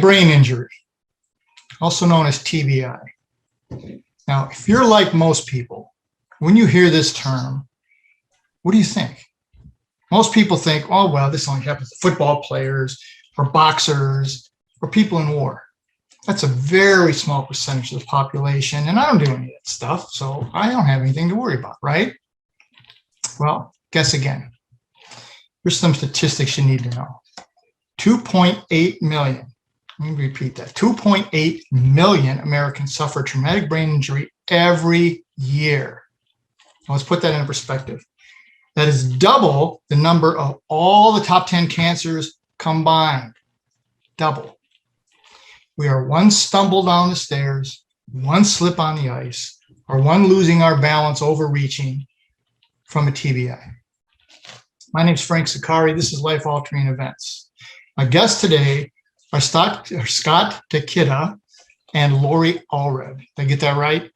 brain injury, also known as TBI. Now, if you're like most people, when you hear this term, what do you think? Most people think, oh, well, this only happens to football players or boxers or people in war. That's a very small percentage of the population, and I don't do any of that stuff, so I don't have anything to worry about, right? Well, guess again. Here's some statistics you need to know. 2.8 million, let me repeat that, 2.8 million Americans suffer traumatic brain injury every year. Now, let's put that in perspective. That is double the number of all the top 10 cancers combined. Double. We are one stumble down the stairs, one slip on the ice, or one losing our balance overreaching from a TBI. My name is Frank Zaccari. This is Life Altering Events. My guests today are Scott Takeda and Lori Allred. Did I get that right?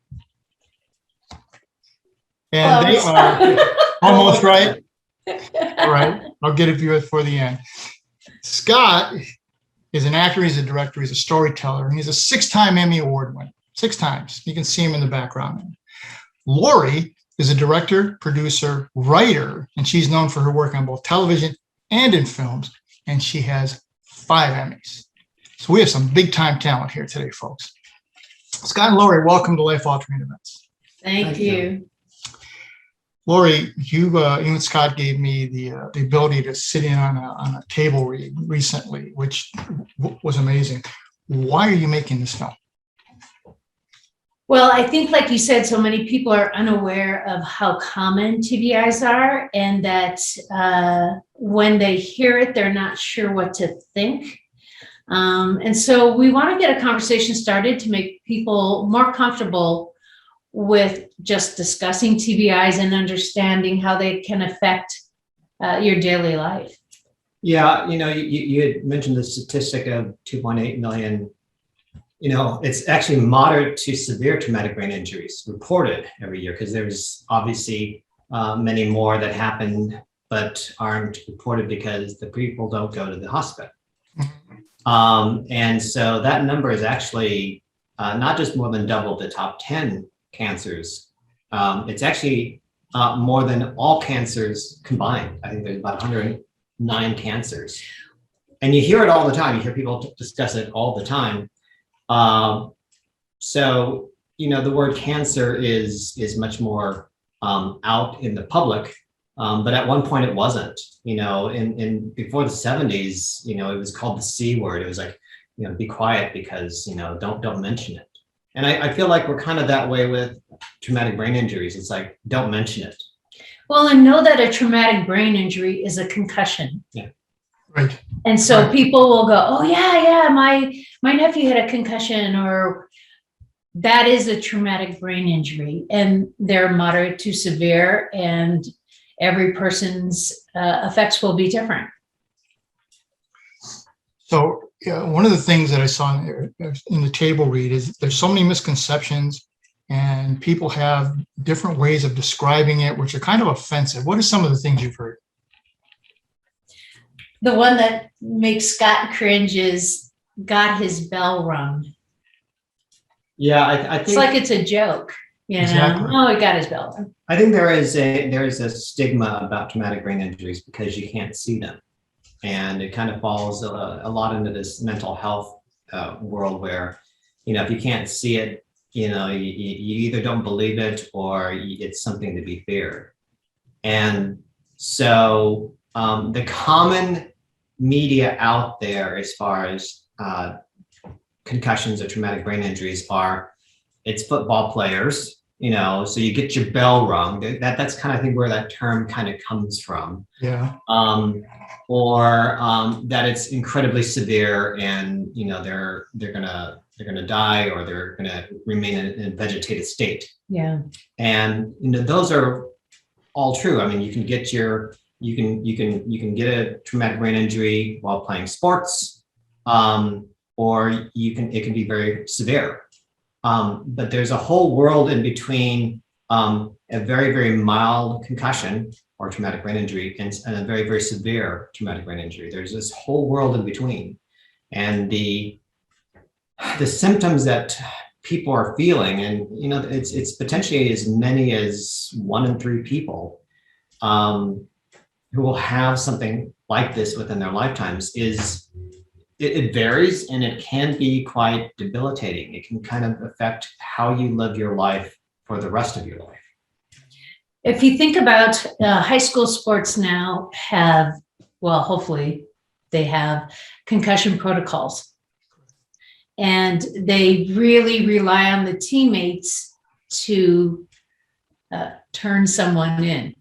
And they are almost right. All right, I'll get it to you for the end. Scott is an actor, he's a director, he's a storyteller, and he's a 6-time Emmy Award winner. 6 times. You can see him in the background. Lori is a director, producer, writer, and she's known for her work on both television and in films, and she has 5 Emmys. So we have some big-time talent here today, folks. Scott and Lori, welcome to Life Altering Events. Thank you. Lori, you and Scott gave me the ability to sit in on a table read recently, which was amazing. Why are you making this film? Well, I think, like you said, so many people are unaware of how common TBIs are, and that when they hear it, they're not sure what to think. And so we want to get a conversation started to make people more comfortable with just discussing TBIs and understanding how they can affect your daily life. Yeah, you had mentioned the statistic of 2.8 million. It's actually moderate to severe traumatic brain injuries reported every year, because there's obviously many more that happen but aren't reported because the people don't go to the hospital. And so that number is actually not just more than double the top 10 cancers. It's actually more than all cancers combined. I think there's about 109 cancers. And you hear it all the time. You hear people discuss it all the time. So, the word cancer is much more out in the public. But at one point it wasn't. In before the 70s, it was called the C word. It was like, be quiet because, don't mention it. And I feel like we're kind of that way with traumatic brain injuries. It's like, don't mention it. Well, and know that a traumatic brain injury is a concussion. Yeah. Right. And so people will go, oh yeah, my nephew had a concussion, or that is a traumatic brain injury, and they're moderate to severe, and every person's effects will be different. So one of the things that I saw in the table read is there's so many misconceptions, and people have different ways of describing it, which are kind of offensive. What are some of the things you've heard? The one that makes Scott cringe is got his bell rung. Yeah, I think it's like it's a joke. Exactly. Oh, he got his bell rung. I think there is a stigma about traumatic brain injuries because you can't see them. And it kind of falls a lot into this mental health world where, if you can't see it, you either don't believe it or it's something to be feared. And so the common media out there as far as concussions or traumatic brain injuries it's football players, so you get your bell rung. That's kind of, I think, where that term kind of comes from. Yeah. Or that it's incredibly severe, and they're gonna die, or they're gonna remain in a vegetative state. Yeah. And those are all true. I mean, you can get you can get a traumatic brain injury while playing sports, or it can be very severe. But there's a whole world in between a very, very mild concussion or traumatic brain injury and a very, very severe traumatic brain injury. There's this whole world in between. And the the symptoms that people are feeling, and it's potentially as many as 1 in 3 people who will have something like this within their lifetimes. It varies, and it can be quite debilitating. It can kind of affect how you live your life for the rest of your life. If you think about high school sports now have, well, hopefully they have concussion protocols. And they really rely on the teammates to turn someone in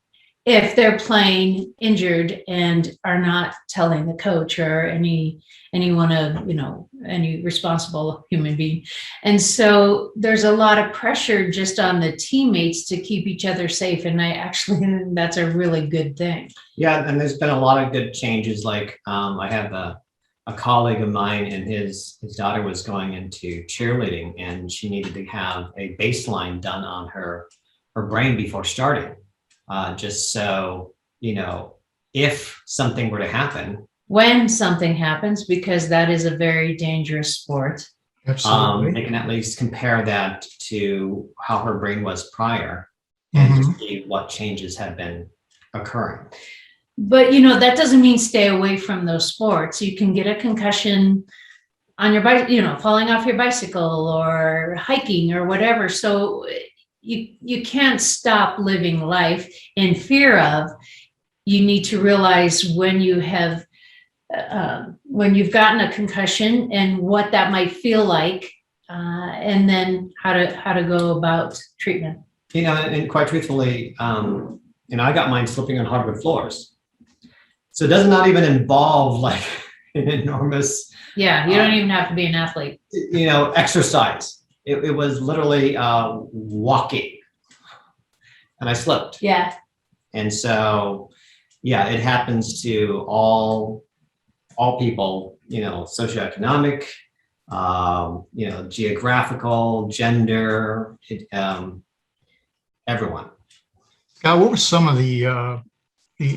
if they're playing injured and are not telling the coach or anyone of, any responsible human being. And so there's a lot of pressure just on the teammates to keep each other safe. And I actually think that's a really good thing. Yeah, and there's been a lot of good changes. Like I have a colleague of mine, and his daughter was going into cheerleading, and she needed to have a baseline done on her brain before starting. Just so, if something were to happen. When something happens, because that is a very dangerous sport. Absolutely. They can at least compare that to how her brain was prior and see what changes have been occurring. But, that doesn't mean stay away from those sports. You can get a concussion on your bike, falling off your bicycle or hiking or whatever. So you can't stop living life in fear of. You need to realize when you have, when you've gotten a concussion and what that might feel like, and then how to go about treatment. And quite truthfully, I got mine slipping on hardwood floors. So it does not even involve like an enormous. Yeah, you don't even have to be an athlete. Exercise. It was literally walking, and I slipped. Yeah. And so, yeah, it happens to all people. Socioeconomic, geographical, gender, everyone. Scott, what were some of the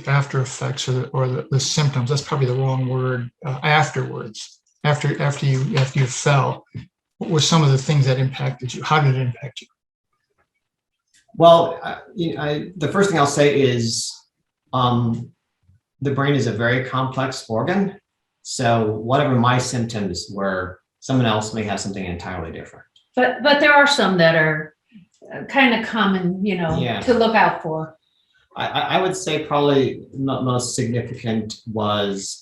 after effects or the symptoms? That's probably the wrong word. Afterwards, after you fell, what were some of the things that impacted you? How did it impact you? Well, the first thing I'll say is the brain is a very complex organ. So whatever my symptoms were, someone else may have something entirely different. But there are some that are kind of common, to look out for. I would say probably most significant was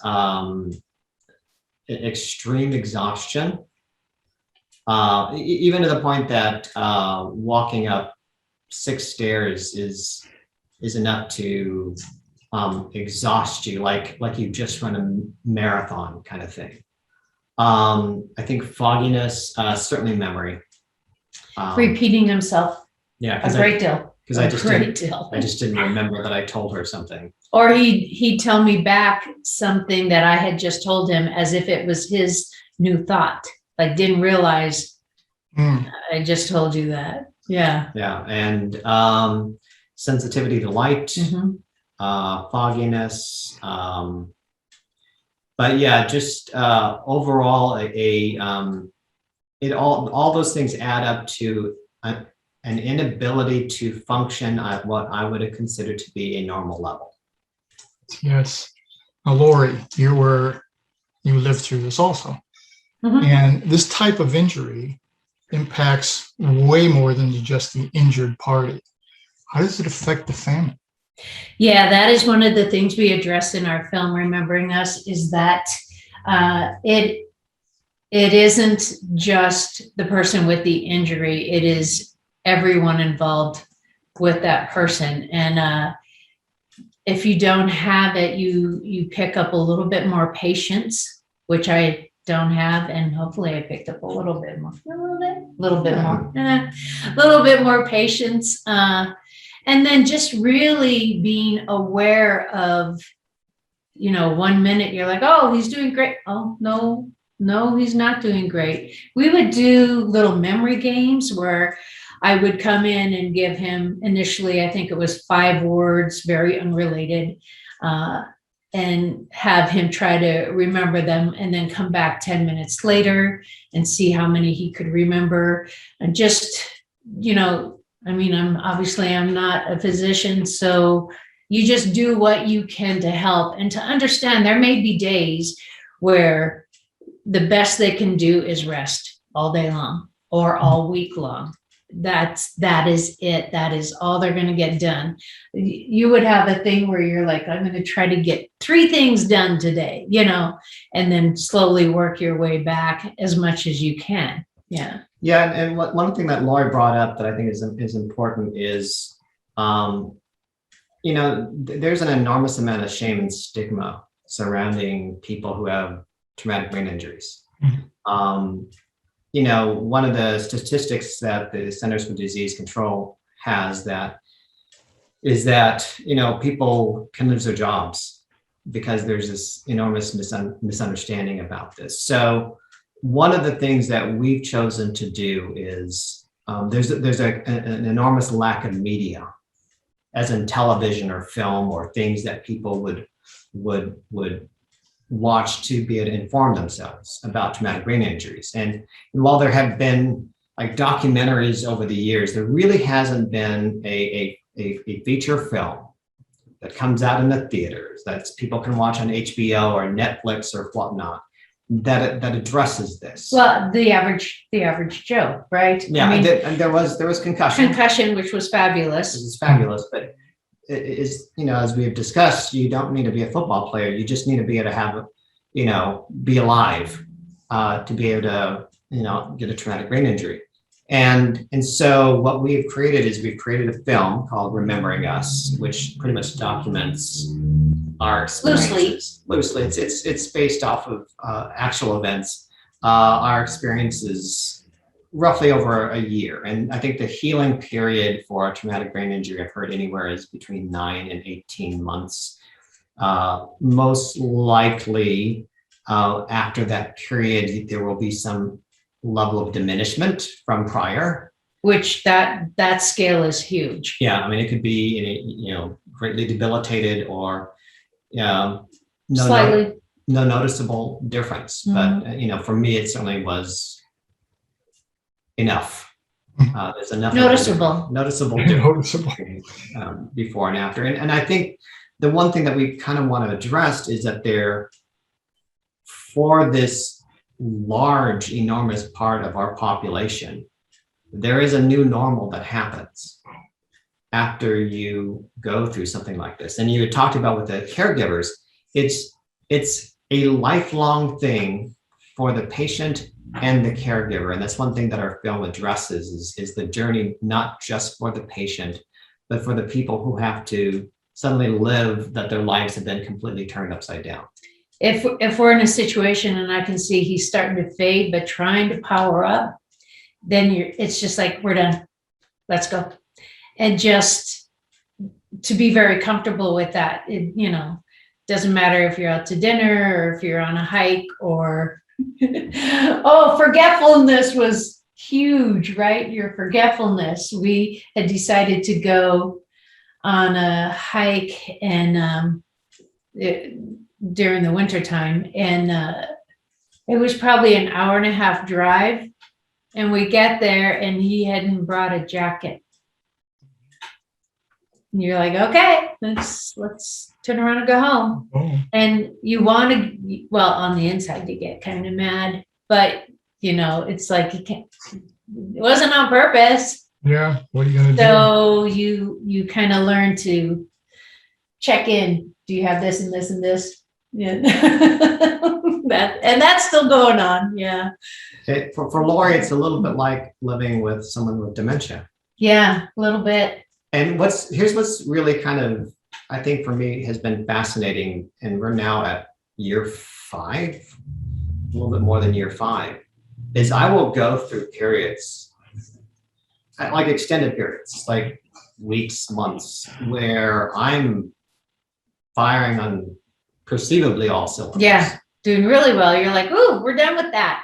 extreme exhaustion. Even to the point that walking up 6 stairs is enough to exhaust you, like you just run a marathon kind of thing. I think fogginess, certainly memory. Repeating himself. Yeah, a great deal. Because I just didn't remember that I told her something. Or he'd tell me back something that I had just told him as if it was his new thought. Like didn't realize I just told you that. Yeah. Yeah. And sensitivity to light, fogginess. But yeah, just overall all those things add up to an inability to function at what I would have considered to be a normal level. Yes. Now, Lori, you lived through this also. And this type of injury impacts way more than just the injured party. How does it affect the family? Yeah, that is one of the things we address in our film, Remembering Us, is that it isn't just the person with the injury. It is everyone involved with that person. And if you don't have it, you pick up a little bit more patience, which I don't have, and hopefully I picked up a little bit more patience. And then just really being aware of, 1 minute you're like, oh, he's doing great. Oh, no, he's not doing great. We would do little memory games where I would come in and give him initially, I think it was 5 words, very unrelated. and have him try to remember them and then come back 10 minutes later and see how many he could remember. And just, I mean, I'm not a physician, so you just do what you can to help and to understand there may be days where the best they can do is rest all day long or all week long. That is it. That is all they're going to get done. You would have a thing where you're like, I'm going to try to get 3 things done today, and then slowly work your way back as much as you can. Yeah. Yeah. And one thing that Lori brought up that I think is important is, there's an enormous amount of shame and stigma surrounding people who have traumatic brain injuries. One of the statistics that the Centers for Disease Control has is that people can lose their jobs because there's this enormous misunderstanding about this. So one of the things that we've chosen to do is there's an enormous lack of media, as in television or film or things that people would watch to be able to inform themselves about traumatic brain injuries. And while there have been like documentaries over the years, there really hasn't been a feature film that comes out in the theaters that people can watch on HBO or Netflix or whatnot that addresses this. Well, the average Joe, right? Yeah, I mean, and there was concussion, which was fabulous. It was fabulous, but it is, as we have discussed, you don't need to be a football player. You just need to be able to have, be alive to be able to, get a traumatic brain injury. And so what we've created a film called Remembering Us, which pretty much documents our experiences. Loosely. It's based off of actual events, our experiences roughly over a year. And I think the healing period for a traumatic brain injury, I've heard anywhere is between 9 and 18 months. Most likely after that period, there will be some level of diminishment from prior. Which that scale is huge. Yeah, I mean, it could be, greatly debilitated or Slightly. No noticeable difference. Mm-hmm. But, for me, it certainly was enough. There's enough noticeable difference before and after. And I think the one thing that we kind of want to address is that for this large, enormous part of our population, there is a new normal that happens after you go through something like this. And you talked about with the caregivers, it's a lifelong thing for the patient and the caregiver. And that's one thing that our film addresses is the journey, not just for the patient, but for the people who have to suddenly live that their lives have been completely turned upside down. If we're in a situation and I can see he's starting to fade, but trying to power up, then it's just like, we're done. Let's go. And just to be very comfortable with that, doesn't matter if you're out to dinner or if you're on a hike or, forgetfulness was huge, right? Your forgetfulness. We had decided to go on a hike and during the winter time, and it was probably an 1.5 hour drive, and we get there and he hadn't brought a jacket. And you're like, okay, let's turn around and go home. Oh. And you want to, well, on the inside you get kind of mad, but it's like it wasn't on purpose. Yeah, what are you gonna do? So you kind of learn to check in. Do you have this and this and this? Yeah. That's still going on. Yeah. For Lori, it's a little bit like living with someone with dementia. Yeah, a little bit. And here's what's really kind of, I think for me has been fascinating. And we're now at year 5, a little bit more than year 5, is I will go through periods, like extended periods, like weeks, months, where I'm firing on perceivably all cylinders. Yeah, doing really well. You're like, ooh, we're done with that.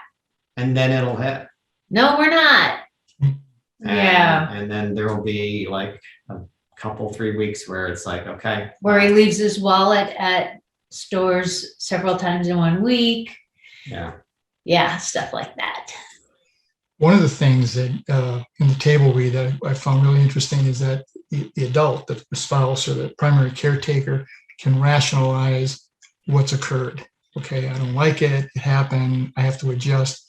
And then it'll hit. No, we're not. Yeah. And then there will be like a couple, 3 weeks where it's like, okay. Where he leaves his wallet at stores several times in 1 week. Yeah. Yeah, stuff like that. One of the things that in the table read that I found really interesting is that the adult, the spouse or the primary caretaker, can rationalize what's occurred. Okay, I don't like it. It happened. I have to adjust.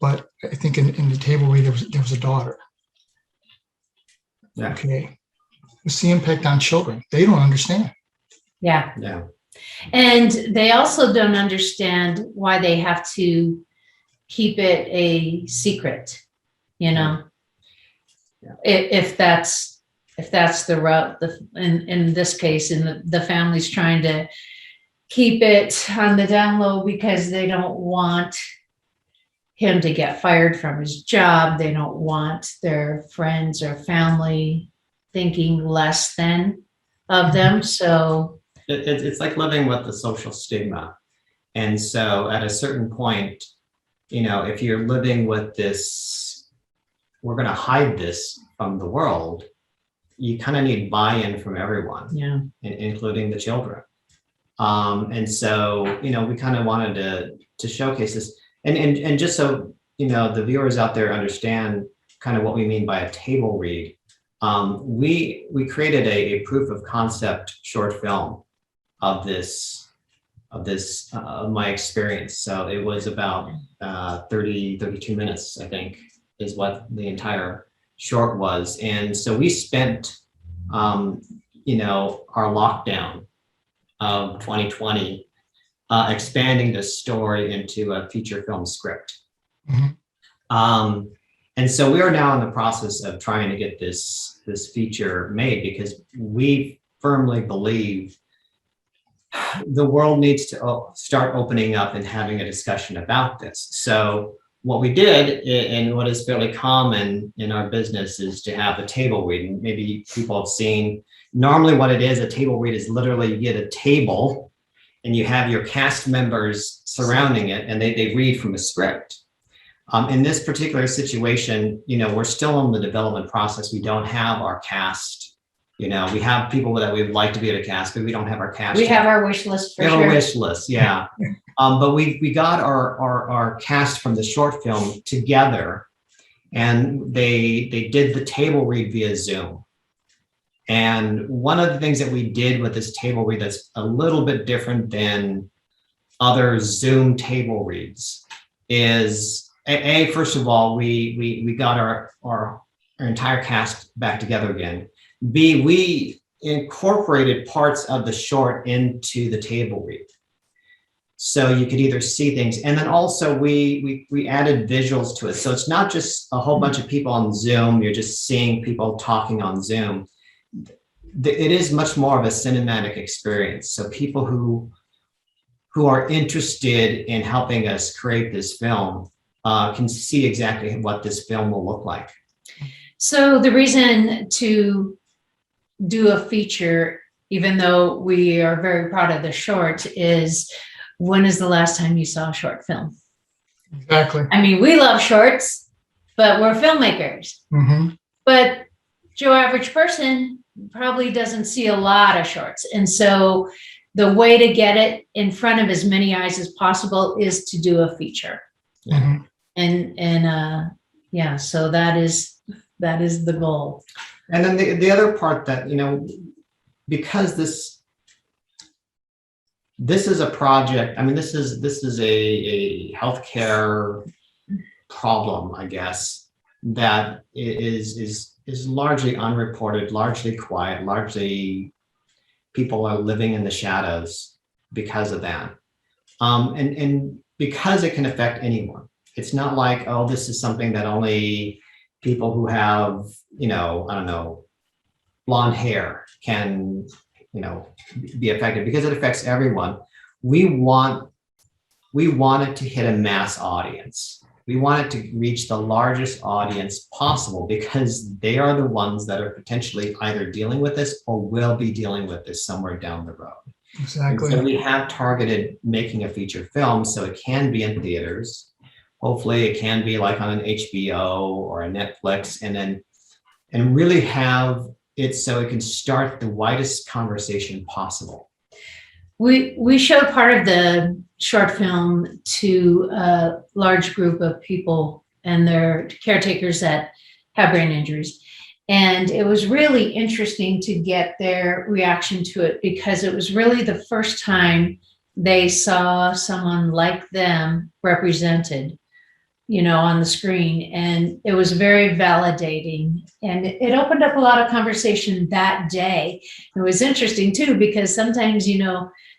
But I think in the table read there was a daughter. Yeah. Okay, what's the impact on children? They don't understand. Yeah. Yeah. And they also don't understand why they have to keep it a secret, you know? Yeah. If that's the route, in this case, the family's trying to keep it on the down low because they don't want him to get fired from his job. They don't want their friends or family thinking less than of them. So It's like living with the social stigma. And so at a certain point, if you're living with this, we're going to hide this from the world, you kind of need buy-in from everyone, yeah. including the children. And so, we kind of wanted to showcase this. And just so, the viewers out there understand kind of what we mean by a table read, we created a proof of concept short film of my experience. So it was about 32 minutes, I think, is what the entire short was. And so we spent, our lockdown of 2020 expanding the story into a feature film script. Mhm. And so we are now in the process of trying to get this feature made because we firmly believe the world needs to start opening up and having a discussion about this. So what we did, and what is fairly common in our business, is to have a table read. And maybe people have seen, normally what it is, a table read is literally you get a table and you have your cast members surrounding it and they read from a script. In this particular situation, we're still in the development process. We don't have our cast. We have people that we would like to be at a cast, but we don't have our cast. We have our wish list for We have sure. a wish list, yeah. But we got our cast from the short film together, and they did the table read via Zoom. And one of the things that we did with this table read that's a little bit different than other Zoom table reads is first of all, we got our entire cast back together again. B, we incorporated parts of the short into the table read. So you could either see things, and then also we added visuals to it. So it's not just a whole bunch of people on Zoom, you're just seeing people talking on Zoom. It is much more of a cinematic experience. So people who are interested in helping us create this film can see exactly what this film will look like. So the reason to do a feature, even though we are very proud of the short, is when is the last time you saw a short film? Exactly. I mean, we love shorts, but we're filmmakers. Mm-hmm. But Joe average person probably doesn't see a lot of shorts. And so the way to get it in front of as many eyes as possible is to do a feature. Mm-hmm. And yeah, so that is the goal. And then the other part that, because this is a project, I mean, this is a healthcare problem, I guess, that is largely unreported, largely quiet, largely people are living in the shadows because of that. And because it can affect anyone. It's not like, oh, this is something that only people who have, I don't know, blonde hair can, be affected, because it affects everyone. We want it to hit a mass audience. We want it to reach the largest audience possible, because they are the ones that are potentially either dealing with this or will be dealing with this somewhere down the road. Exactly. And so we have targeted making a feature film so it can be in theaters. Hopefully it can be like on an HBO or a Netflix, and really have it so it can start the widest conversation possible. we showed part of the short film to a large group of people and their caretakers that have brain injuries. And it was really interesting to get their reaction to it, because it was really the first time they saw someone like them represented, on the screen. And it was very validating. And it opened up a lot of conversation that day. It was interesting too, because sometimes,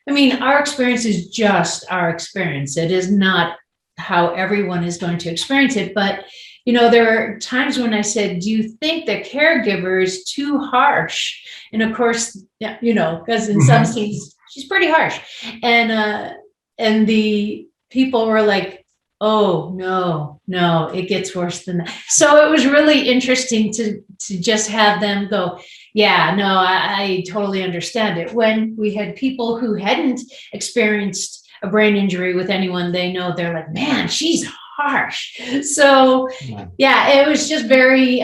our experience is just our experience. It is not how everyone is going to experience it. But, there are times when I said, do you think the caregiver is too harsh? And of course, because in some scenes, she's pretty harsh. And the people were like, oh, no, it gets worse than that. So it was really interesting to just have them go, yeah, no, I totally understand it. When we had people who hadn't experienced a brain injury with anyone they know, they're like, man, she's harsh. So yeah, it was just very,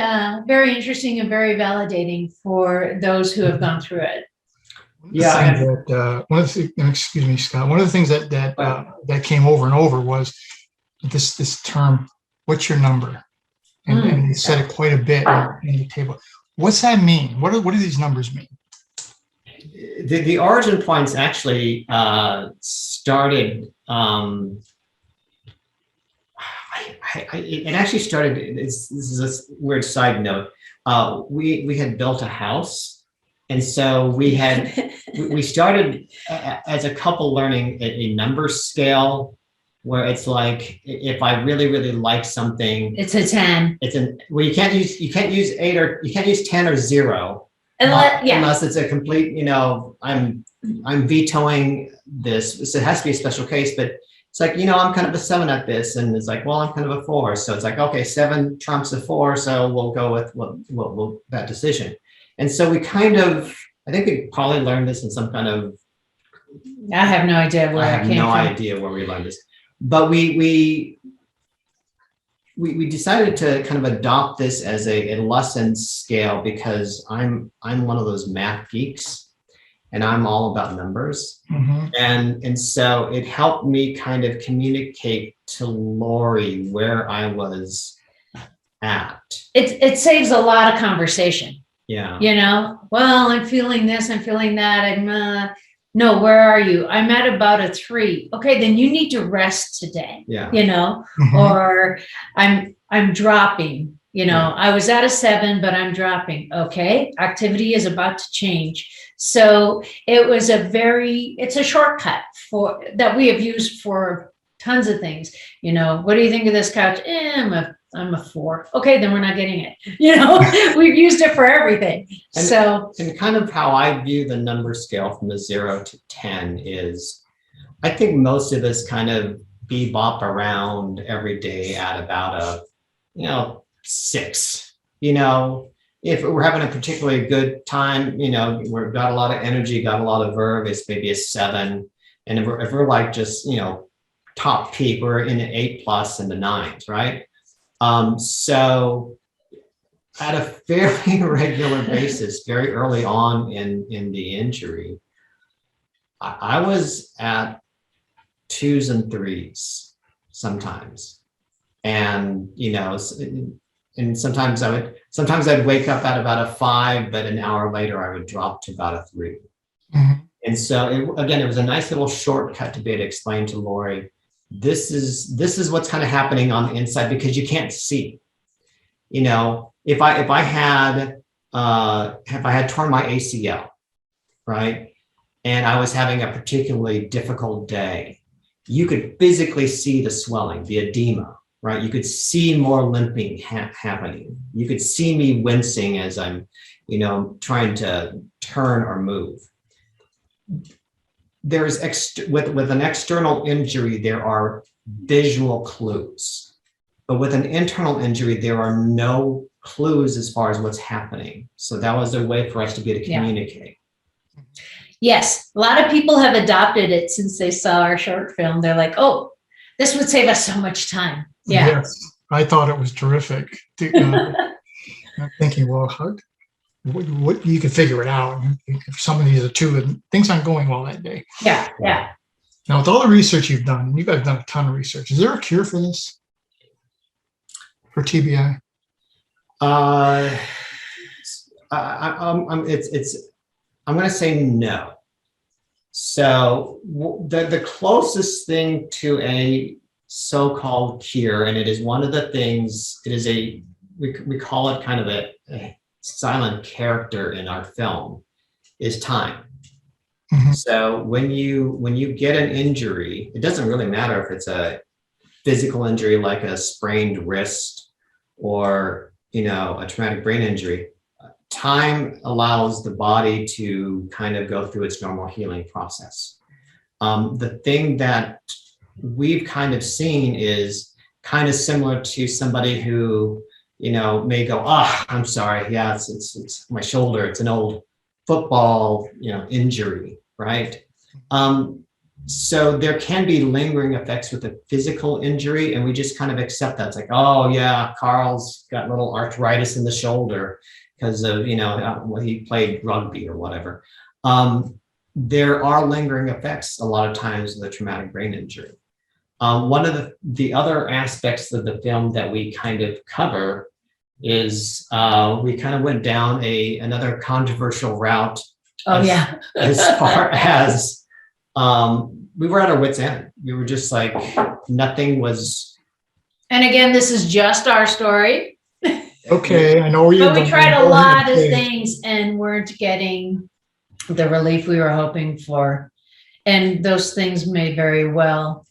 very interesting and very validating for those who have gone through it. Excuse me, Scott. One of the things that came over and over was this term, what's your number? And they said it quite a bit in the table. What's that mean? What do these numbers mean? The origin points actually started. It actually started. This is a weird side note. We had built a house, and so we started as a couple learning a number scale, where it's like, if I really, really like something, it's a 10. You can't use 8 or you can't use 10 or 0. Unless it's a complete, I'm vetoing this. So it has to be a special case, but it's like, I'm kind of a 7 at this. And it's like, well, I'm kind of a 4. So it's like, okay, 7 trumps a 4. So we'll go with that decision. And so we I think we probably learned this in some kind of, I have no idea where it came from. I have no idea where we learned this. But we decided to kind of adopt this as a lesson scale, because I'm one of those math geeks, and I'm all about numbers. And so it helped me kind of communicate to Lori where I was at. It saves a lot of conversation. Yeah. Well, I'm feeling this, I'm feeling that. No, where are you? I'm at about a 3. Okay, then you need to rest today. Yeah. Or I'm dropping. I was at a 7, but I'm dropping. Okay, activity is about to change. So it was it's a shortcut that we have used for tons of things. What do you think of this couch? I'm a 4. Okay, then we're not getting it. We've used it for everything. And kind of how I view the number scale from the 0 to 10 is, I think most of us kind of bebop around every day at about a 6. If we're having a particularly good time, we've got a lot of energy, got a lot of verve, it's maybe a 7. And if we're like just top peak, we're in the 8+ and the 9s, right? So at a fairly regular basis, very early on in the injury, I was at 2s and 3s sometimes. And, and sometimes I'd wake up at about a 5, but an hour later I would drop to about a 3. And so it was a nice little shortcut to be able to explain to Lori, this is what's kind of happening on the inside, because you can't see. If I had torn my ACL, right, and I was having a particularly difficult day, you could physically see the swelling, the edema, right? You could see more limping happening. You could see me wincing as I'm, trying to turn or move. There's with an external injury, there are visual clues, but with an internal injury, there are no clues as far as what's happening. So that was a way for us to be able to communicate. Yes, a lot of people have adopted it since they saw our short film. They're like, oh, this would save us so much time. Yeah. Yes, I thought it was terrific. I'm thinking, well, what you can figure it out. If some of these are two and things aren't going well that day. Yeah, yeah. Now, with all the research you've done, and you guys have done a ton of research, is there a cure for this? For TBI? I'm going to say no. So the closest thing to a so-called cure, and it is one of the things, it is we call it kind of a silent character in our film, is time. Mhm. So when you get an injury, it doesn't really matter if it's a physical injury like a sprained wrist or a traumatic brain injury. Time allows the body to kind of go through its normal healing process. The thing that we've kind of seen is kind of similar to somebody who, may go, I'm sorry, yeah, it's my shoulder, it's an old football, injury, right? So there can be lingering effects with a physical injury, and we just kind of accept that. It's like, oh yeah, Carl's got little arthritis in the shoulder because of, he played rugby or whatever. There are lingering effects a lot of times of the traumatic brain injury. One of the other aspects of the film that we kind of cover is we kind of went down another controversial route. Oh, yeah. As far as we were at our wits' end. We were just like, nothing was. And again, this is just our story. Okay, I know where you're But we going. tried a Go ahead, lot of please. things and weren't getting the relief we were hoping for. And those things may very well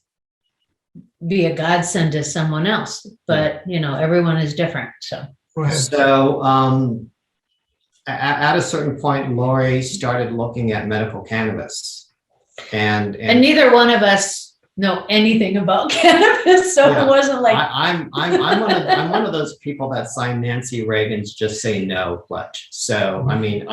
be a godsend to someone else, but everyone is different. So Go ahead. So at a certain point, Lori started looking at medical cannabis, and neither one of us know anything about cannabis, so Yeah. it wasn't like I'm one of those people that signed Nancy Reagan's "Just Say No" pledge. So I mean,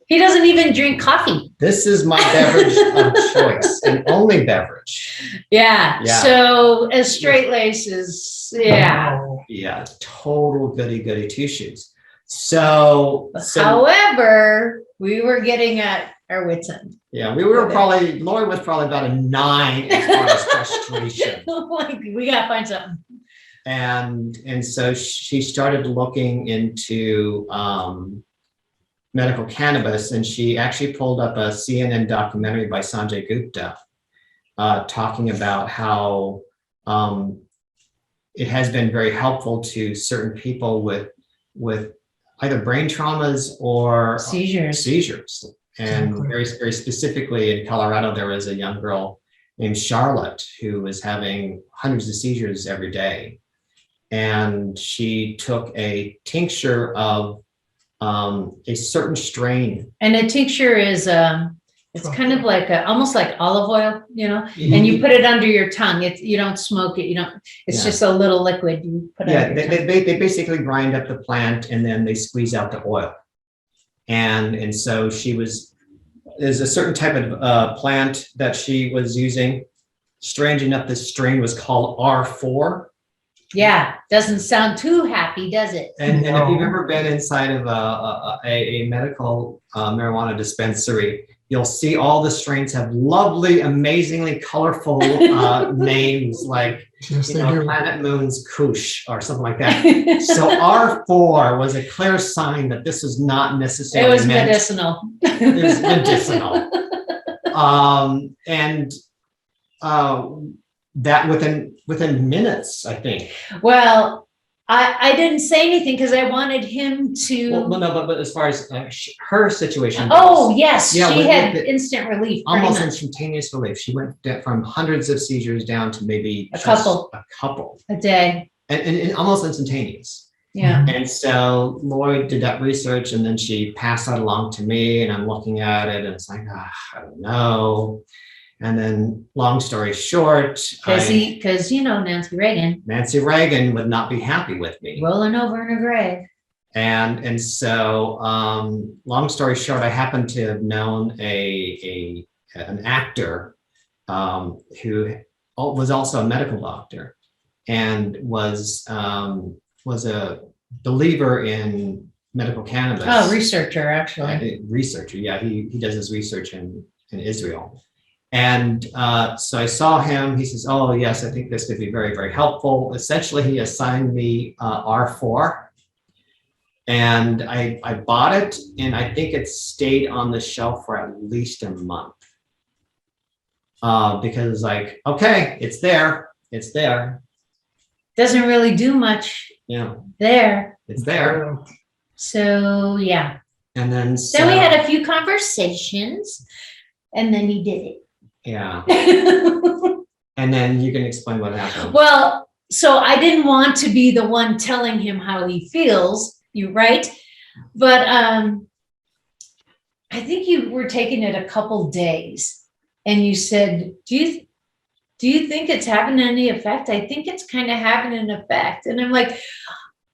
he doesn't even drink coffee. this is my beverage of choice and only beverage. Yeah. Yeah. So as straight laces, yeah. Oh, Yeah, total goody two shoes. So However, we were getting at our wits' end. yeah, Lori was probably about a 9 as far as frustration. Like, we gotta find something. And so she started looking into medical cannabis, and she actually pulled up a CNN documentary by Sanjay Gupta talking about how it has been very helpful to certain people with either brain traumas or seizures. And Exactly. very, very specifically in Colorado, there was a young girl named Charlotte who was having hundreds of seizures every day. And she took a tincture of a certain strain. And a tincture is it's kind of like almost like olive oil, Mm-hmm. and you put it under your tongue. You don't smoke it. It's Yeah. just a little liquid you put Yeah, under your tongue. they basically grind up the plant and then they squeeze out the oil. And so there's a certain type of plant that she was using. Strange enough, this strain was called R4. Yeah, doesn't sound too happy, does it? And if you've No. ever been inside of a medical marijuana dispensary, you'll see all the strains have lovely, amazingly colorful names like yes, they do. Planet Moon's Kush or something like that. So R4 was a clear sign that this was not necessarily It was meant. medicinal. It was medicinal. That within minutes, I think. Well, I didn't say anything because I wanted him to. Well, no, but as far as her situation. Oh, goes, yes, Yeah, she with had the- instant relief. pretty almost much. instantaneous relief. She went from hundreds of seizures down to maybe A just couple. a couple, A day. and almost instantaneous. Yeah. And so Lori did that research, and then she passed that along to me, and I'm looking at it, and it's like, I don't know. And then, long story short, Because Nancy Reagan Nancy Reagan would not be happy with me. rolling over in her grave. And so, long story short, I happen to have known an actor who was also a medical doctor and was a believer in medical cannabis. Oh, researcher, actually. Researcher, yeah, he does his research in Israel. And so I saw him, he says, oh yes, I think this could be very, very helpful. Essentially, he assigned me R4, and I bought it, and I think it stayed on the shelf for at least a month. Because it's like, okay, it's there. Doesn't really do much Yeah, there. it's there. So, yeah. And then Then we had a few conversations, and then he did yeah. it. And then you can explain what happened. Well, so I didn't want to be the one telling him how he feels, you right? But I think you were taking it a couple days, and you said, do you think it's having any effect? I think it's kind of having an effect. And I'm like,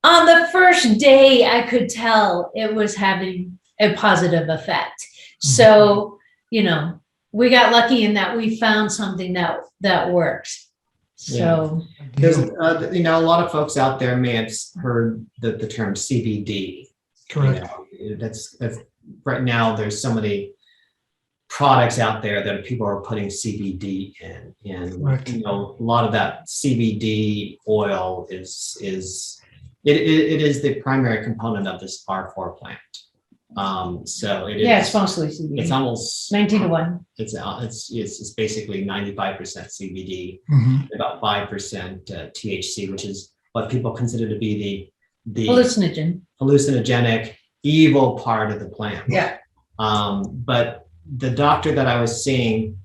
on the first day, I could tell it was having a positive effect. So, you know, we got lucky in that we found something that works. So There's, you know, a lot of folks out there may have heard the term CBD. Correct. You know, that's right now. There's so many products out there that people are putting CBD in, and Correct. you know, a lot of that CBD oil is the primary component of this R4 plant. So it is. yeah, it's mostly CBD. It's almost 19 to 1. It's basically 95% CBD, Mhm. about 5% THC, which is what people consider to be the Hallucinogen. hallucinogenic evil part of the plant. Yeah. But the doctor that I was seeing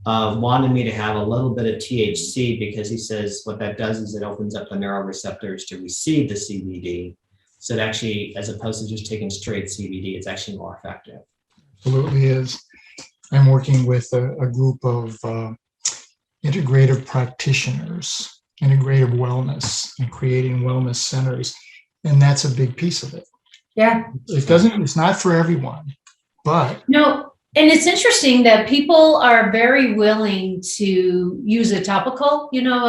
wanted me to have a little bit of THC because he says what that does is it opens up the neuroreceptors to receive the CBD. So it actually, as opposed to just taking straight CBD, it's actually more effective. Absolutely is. I'm working with a group of integrative practitioners, integrative wellness, and creating wellness centers. And that's a big piece of it. Yeah. It's not for everyone, but No, and it's interesting that people are very willing to use a topical, you know,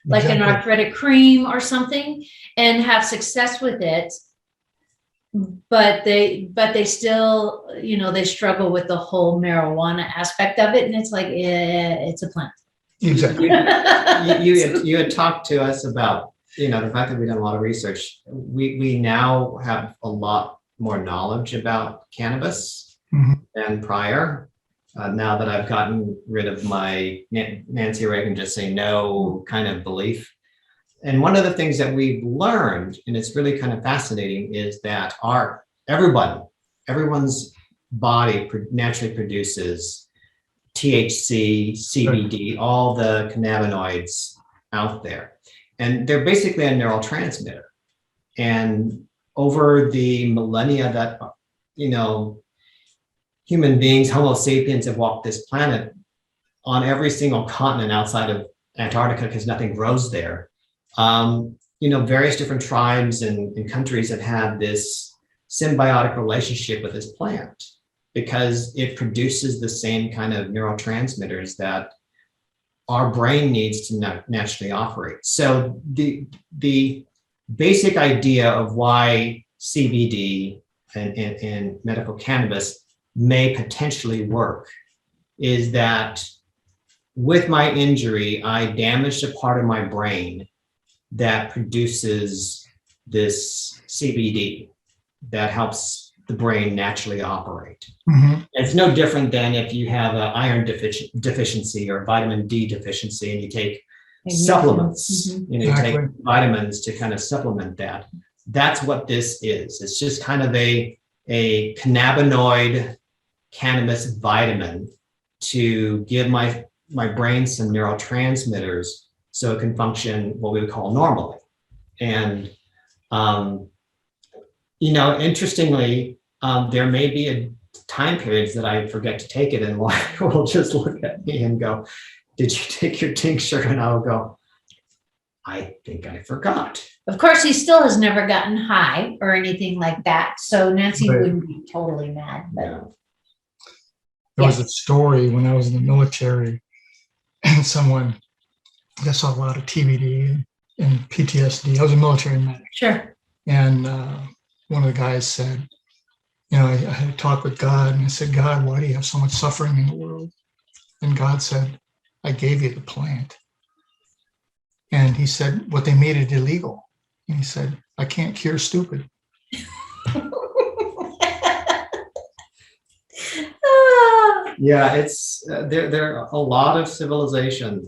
like an Exactly. arthritic cream or something, and have success with it. But they still, you know, they struggle with the whole marijuana aspect of it. And it's like, it's a plant. exactly. You had talked to us about, you know, the fact that we've done a lot of research. We now have a lot more knowledge about cannabis than prior. Now that I've gotten rid of my Nancy Reagan just say no kind of belief. And one of the things that we've learned, and it's really kind of fascinating, is that everyone's body naturally produces THC, CBD, all the cannabinoids out there. And they're basically a neurotransmitter. And over the millennia that, you know, human beings, Homo sapiens, have walked this planet, on every single continent outside of Antarctica, because nothing grows there, you know, various different tribes and countries have had this symbiotic relationship with this plant because it produces the same kind of neurotransmitters that our brain needs to naturally operate. So the basic idea of why CBD and medical cannabis may potentially work is that with my injury, I damaged a part of my brain that produces this CBD that helps the brain naturally operate. It's no different than if you have an iron deficiency or vitamin D deficiency and you take supplements, you know, you take vitamins to kind of supplement that. That's what this is. It's just kind of a cannabinoid cannabis vitamin to give my brain some neurotransmitters so it can function what we would call normally. And, you know, interestingly, there may be time periods that I forget to take it and will just look at me and go, did you take your tincture? And I'll go, I think I forgot. Of course, he still has never gotten high or anything like that. So Nancy Right. wouldn't be totally mad. But Yeah. There was a story when I was in the military, and someone, I saw a lot of TBD and PTSD. I was a military medic, sure. and one of the guys said, I had a talk with God, and I said, God, why do you have so much suffering in the world? And God said, I gave you the plant. And he said, what they made it illegal. And he said, I can't cure stupid. Yeah, it's there are a lot of civilizations,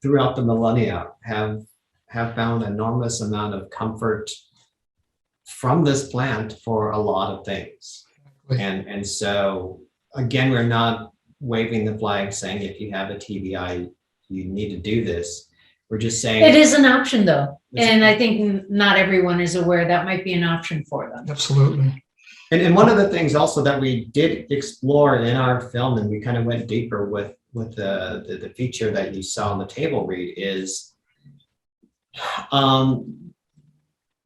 throughout the millennia have found enormous amount of comfort from this plant for a lot of things. And so again, we're not waving the flag saying if you have a TBI, you need to do this. We're just saying it is an option though. And I think not everyone is aware that might be an option for them. Absolutely. And one of the things also that we did explore in our film, and we kind of went deeper with the feature that you saw on the table read, is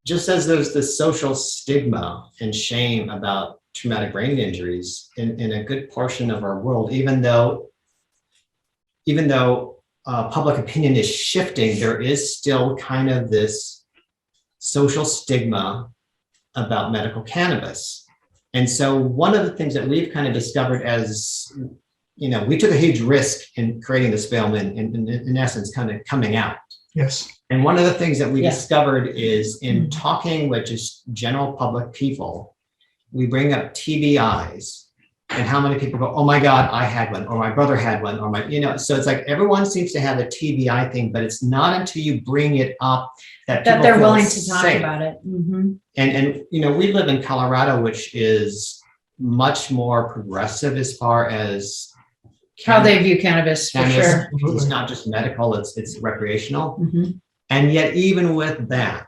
just as there's this social stigma and shame about traumatic brain injuries in a good portion of our world, even though public opinion is shifting, there is still kind of this social stigma about medical cannabis. And so one of the things that we've kind of discovered as, we took a huge risk in creating this film and in essence, kind of coming out. Yes. And one of the things that we discovered is in talking with just general public people, we bring up TBIs and how many people go, oh my God, I had one, or my brother had one, or so it's like everyone seems to have a TBI thing, but it's not until you bring it up that they're willing to talk about it. Mm-hmm. And we live in Colorado, which is much more progressive as far as how they view cannabis, for sure. It's not just medical, it's recreational. Mm-hmm. And yet even with that,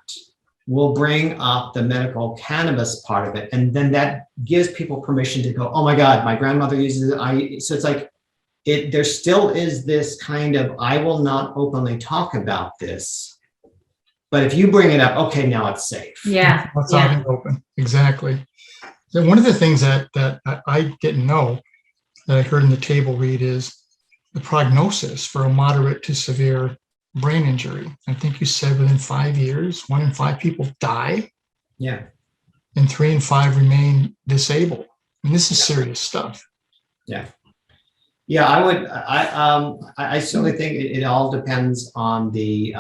we'll bring up the medical cannabis part of it. And then that gives people permission to go, oh my God, my grandmother uses it. So it's like, there still is this kind of, I will not openly talk about this. But if you bring it up, okay, now it's safe. Yeah. That's out in the open. Exactly. So one of the things that I didn't know that I heard in the table read is the prognosis for a moderate to severe brain injury. I think you said within 5 years, 1 in 5 people die. Yeah. And 3 in 5 remain disabled. I mean, this is serious stuff. Yeah. Yeah, I certainly think it all depends on the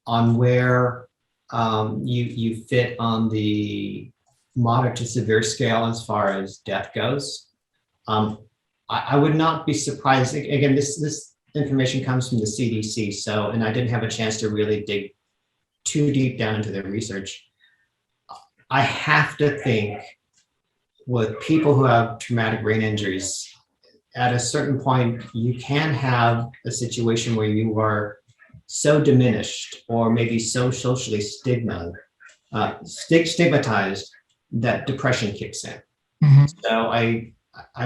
on where you fit on the moderate to severe scale as far as death goes. I would not be surprised. Again, this information comes from the CDC, and I didn't have a chance to really dig too deep down into the research. I have to think with people who have traumatic brain injuries, at a certain point, you can have a situation where you are so diminished or maybe so socially stigmatized that depression kicks in. Mm-hmm. So I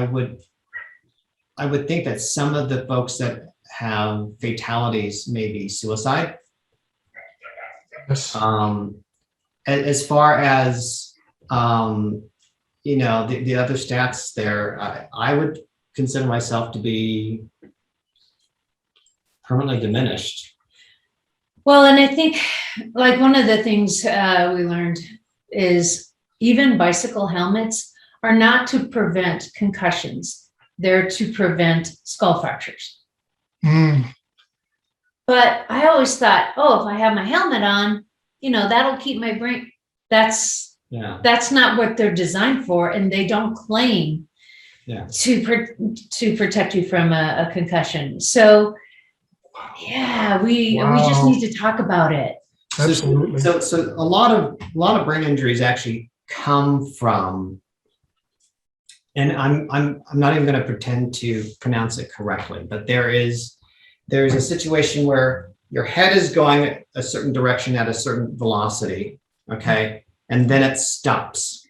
would think that some of the folks that have fatalities may be suicide. Yes. As far as the other stats there, I would consider myself to be permanently diminished. Well, and I think like one of the things we learned is even bicycle helmets are not to prevent concussions. They're to prevent skull fractures. Mm. But I always thought, oh, if I have my helmet on, that'll keep my brain. That's not what they're designed for. And they don't claim to protect you from a concussion. So yeah, we just need to talk about it. Absolutely. So a lot of brain injuries actually come from, and I'm not even going to pretend to pronounce it correctly, but there is a situation where your head is going a certain direction at a certain velocity, okay, and then it stops.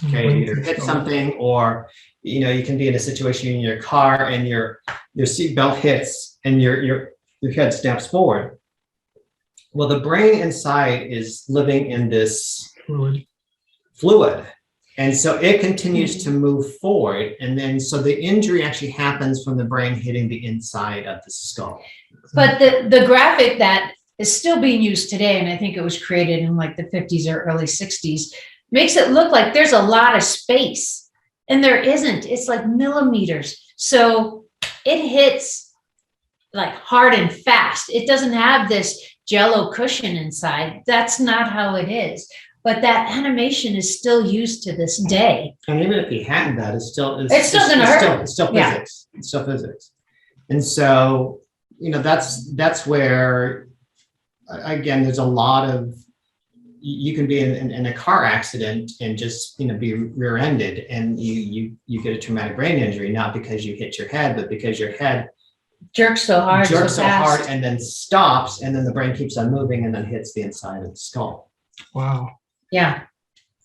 Okay, you either hit something, or you can be in a situation in your car and your seatbelt hits and your head snaps forward. Well, the brain inside is living in this fluid. And so it continues to move forward. And then, so the injury actually happens from the brain hitting the inside of the skull. But the graphic that is still being used today, and I think it was created in like the 50s or early 60s, makes it look like there's a lot of space, and there isn't. It's like millimeters. So it hits like hard and fast. It doesn't have this jello cushion inside. That's not how it is. But that animation is still used to this day. And even if he hadn't that, it's still gonna hurt. It's still Yeah. physics. It's still physics. And so, that's where, again, there's a lot of, you can be in a car accident and just, be rear-ended, and you get a traumatic brain injury, not because you hit your head, but because your head Jerks so hard, jerks so hard fast. and then stops, and then the brain keeps on moving and then hits the inside of the skull. Wow. Yeah.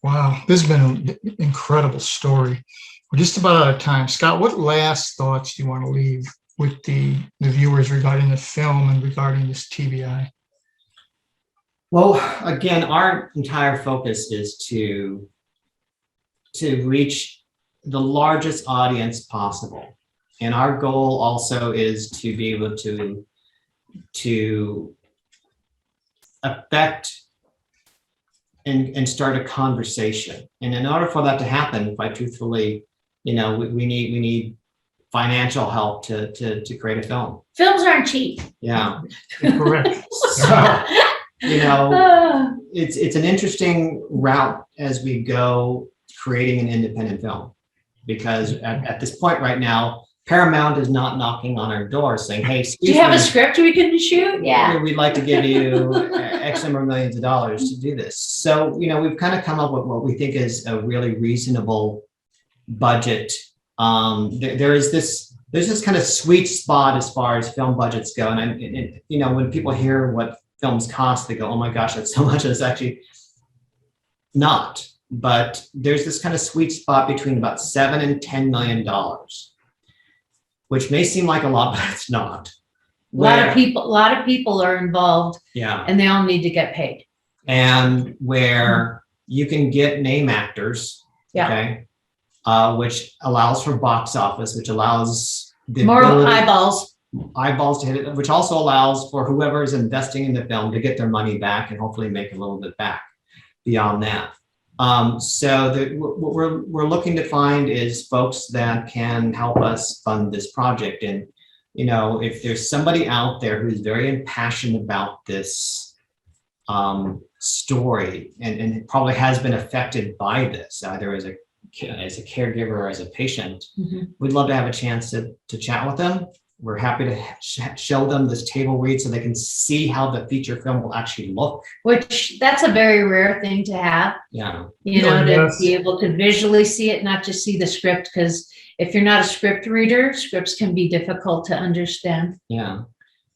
Wow. This has been an incredible story. We're just about out of time. Scott, what last thoughts do you want to leave with the viewers regarding the film and regarding this TBI? Well, again, our entire focus is to reach the largest audience possible. And our goal also is to be able to affect and start a conversation. And in order for that to happen, quite truthfully, we need financial help to create a film. Films aren't cheap. Yeah. Correct. So, it's an interesting route as we go creating an independent film, because at this point right now, Paramount is not knocking on our door saying, hey, Do you have a script we can shoot? Yeah. we'd like to give you X number of millions of dollars to do this. So, we've kind of come up with what we think is a really reasonable budget. There's this kind of sweet spot as far as film budgets go. And when people hear what films cost, they go, oh my gosh, that's so much. It's actually not. But there's this kind of sweet spot between about $7 and $10 million, which may seem like a lot, but it's not. A lot of people are involved. Yeah. And they all need to get paid. And where you can get name actors. Yeah. Okay. Which allows for box office, which allows the More ability- eyeballs to hit it, which also allows for whoever is investing in the film to get their money back and hopefully make a little bit back beyond that. So what we're looking to find is folks that can help us fund this project. And, if there's somebody out there who's very impassioned about this story and probably has been affected by this, either as a caregiver or as a patient, we'd love to have a chance to chat with them. We're happy to show them this table read so they can see how the feature film will actually look. Which that's a very rare thing to have. Yeah. To be able to visually see it, not just see the script, because if you're not a script reader, scripts can be difficult to understand. Yeah.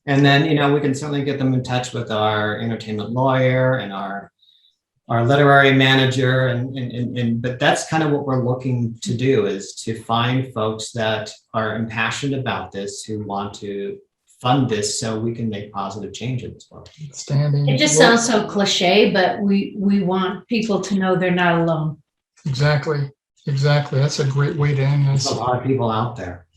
And then, we can certainly get them in touch with our entertainment lawyer and our literary manager, but that's kind of what we're looking to do, is to find folks that are impassioned about this, who want to fund this so we can make positive changes as well. It just sounds so cliche, but we want people to know they're not alone. Exactly. That's a great way to end this. There's a lot of people out there.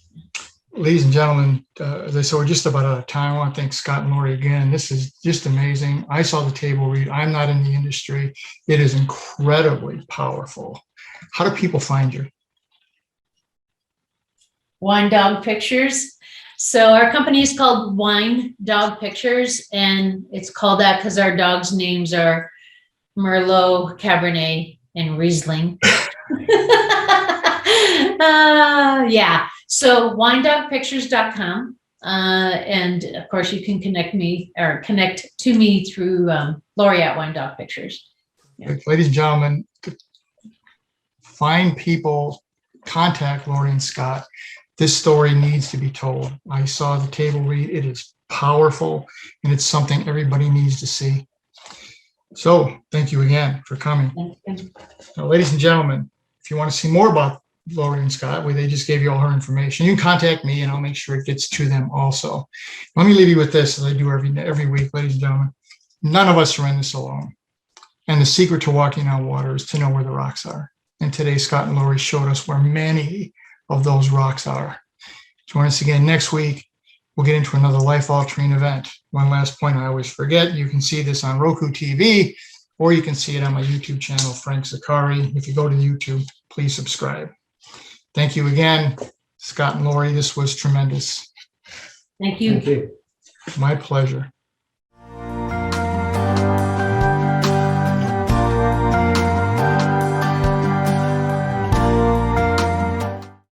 Ladies and gentlemen, as I said, we're just about out of time. I want to thank Scott and Lori again. This is just amazing. I saw the table read. I'm not in the industry. It is incredibly powerful. How do people find you? Wine Dog Pictures. So our company is called Wine Dog Pictures, and it's called that because our dogs' names are Merlot, Cabernet, and Riesling. Yeah. So winedogpictures.com. And of course you can connect to me through Lori at Wine Dog Pictures. Yeah. Ladies and gentlemen, find people, contact Lori and Scott. This story needs to be told. I saw the table read. It is powerful, and it's something everybody needs to see. So thank you again for coming. Now, ladies and gentlemen, if you want to see more about Lori and Scott, where they just gave you all her information, you can contact me and I'll make sure it gets to them also. Let me leave you with this, as I do every week, ladies and gentlemen. None of us are in this alone. And the secret to walking on water is to know where the rocks are. And today, Scott and Lori showed us where many of those rocks are. Join us again next week. we'll get into another life-altering event. One last point I always forget, you can see this on ROKU TV, or you can see it on my YouTube channel, Frank Zaccari. If you go to YouTube, please subscribe. Thank you again, Scott and Lori. This was tremendous. Thank you. Thank you. My pleasure.